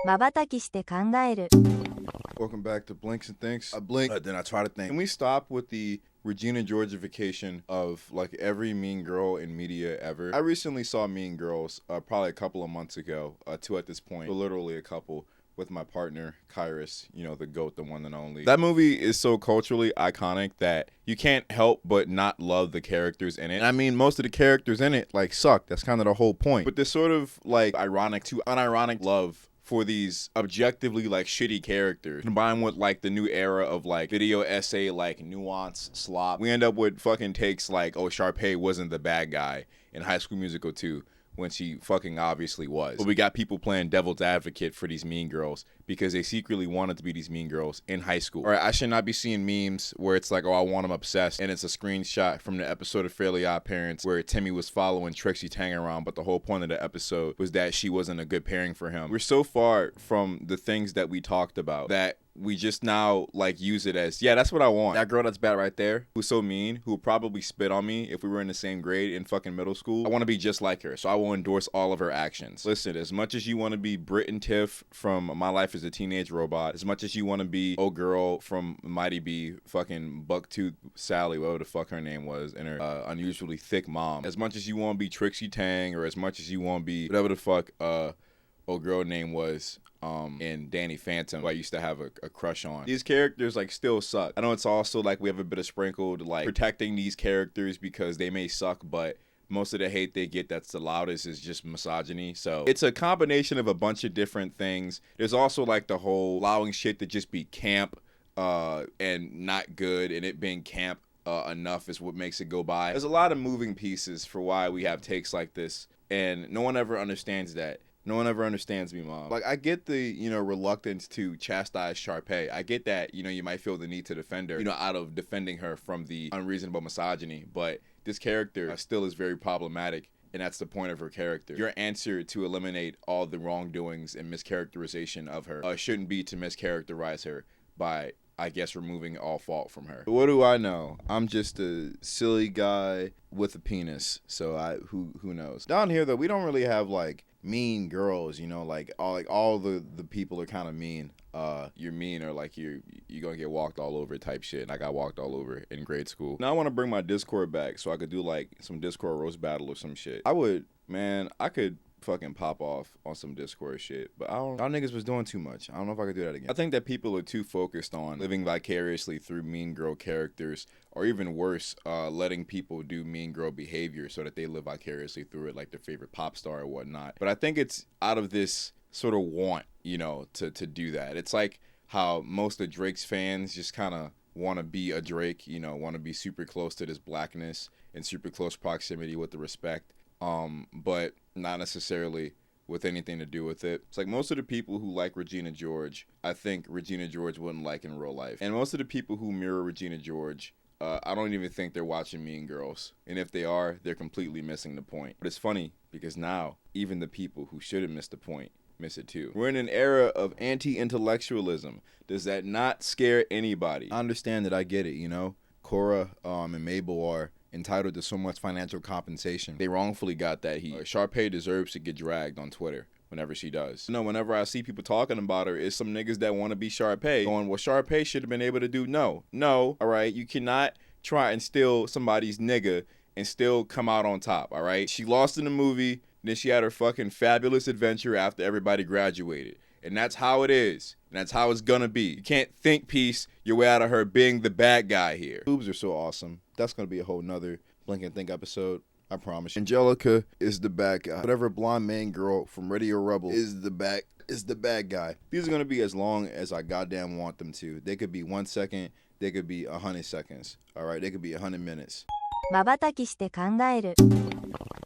瞬きして考える Welcome back to Blinks and Thinks. I blink, then I try to think. Can we stop with the Regina Georgification of like every mean girl in media ever? I recently saw Mean Girls probably a couple of months ago, two at this point, but literally a couple, with my partner, Kairos, you know, the GOAT, the one and only. That movie is so culturally iconic that you can't help but not love the characters in it. And I mean, most of the characters in it, like, suck. That's kind of the whole point. But this sort of, like, ironic to unironic love for these objectively like shitty characters combined with like the new era of like video essay like nuance slop, we end up with fucking takes like, oh, Sharpay wasn't the bad guy in High School Musical 2 when she fucking obviously was. But we got people playing devil's advocate for these mean girls because they secretly wanted to be these mean girls in high school. All right, I should not be seeing memes where it's like, oh, I want them obsessed, and it's a screenshot from the episode of Fairly Odd Parents where Timmy was following Trixie Tang around, but the whole point of the episode was that she wasn't a good pairing for him. We're so far from the things that we talked about that we just now like use it as, yeah, that's what I want. That girl that's bad right there, who's so mean, who would probably spit on me if we were in the same grade in fucking middle school. I want to be just like her, so I will endorse all of her actions. Listen, as much as you want to be Brit and Tiff from My Life as a Teenage Robot, as much as you want to be oh girl from Mighty B, fucking Bucktooth Sally, whatever the fuck her name was, and her unusually thick mom, as much as you want to be Trixie Tang, or as much as you want to be whatever the fuck old girl name was in Danny Phantom, who I used to have a crush on. These characters like still suck. I know it's also like we have a bit of sprinkled like protecting these characters because they may suck, but most of the hate they get that's the loudest is just misogyny. So it's a combination of a bunch of different things. There's also like the whole allowing shit to just be camp and not good, and it being camp enough is what makes it go by. There's a lot of moving pieces for why we have takes like this, and no one ever understands that. No one ever understands me, Mom. Like, I get the, you know, reluctance to chastise Sharpay. I get that, you know, you might feel the need to defend her, you know, out of defending her from the unreasonable misogyny. But this character still is very problematic, and that's the point of her character. Your answer to eliminate all the wrongdoings and mischaracterization of her shouldn't be to mischaracterize her by, I guess, removing all fault from her. But what do I know? I'm just a silly guy with a penis, so who knows? Down here, though, we don't really have, like, mean girls, you know, like all the people are kind of mean. You're mean, or like you're gonna get walked all over type shit, and I got walked all over in grade school. Now I want to bring my Discord back so I could do like some Discord roast battle or some shit. I could fucking pop off on some Discord shit, but y'all niggas was doing too much. I don't know if I could do that again. I think that people are too focused on living vicariously through mean girl characters, or even worse, letting people do mean girl behavior so that they live vicariously through it, like their favorite pop star or whatnot. But I think it's out of this sort of want, you know, to do that. It's like how most of Drake's fans just kind of want to be a Drake, you know, want to be super close to this blackness and super close proximity with the respect, but not necessarily with anything to do with it. It's like most of the people who like Regina George, I think Regina George wouldn't like in real life. And most of the people who mirror Regina George, I don't even think they're watching Mean Girls. And if they are, they're completely missing the point. But it's funny because now, even the people who shouldn't miss the point miss it too. We're in an era of anti-intellectualism. Does that not scare anybody? I understand that, I get it, you know? Cora and Mabel are entitled to so much financial compensation. They wrongfully got that heat. Sharpay deserves to get dragged on Twitter whenever she does. No, whenever I see people talking about her, it's some niggas that want to be Sharpay going, well, Sharpay should have been able to do no, all right? You cannot try and steal somebody's nigga and still come out on top, all right? She lost in the movie, then she had her fucking fabulous adventure after everybody graduated. And that's how it is. And that's how it's gonna be. You can't think piece your way out of her being the bad guy here. Boobs are so awesome. That's gonna be a whole nother Blink and Think episode. I promise you. Angelica is the bad guy. Whatever blonde main girl from Radio Rebel is the bad guy. These are gonna be as long as I goddamn want them to. They could be 1 second. They could be 100 seconds. All right. They could be 100 minutes. 瞬きして考える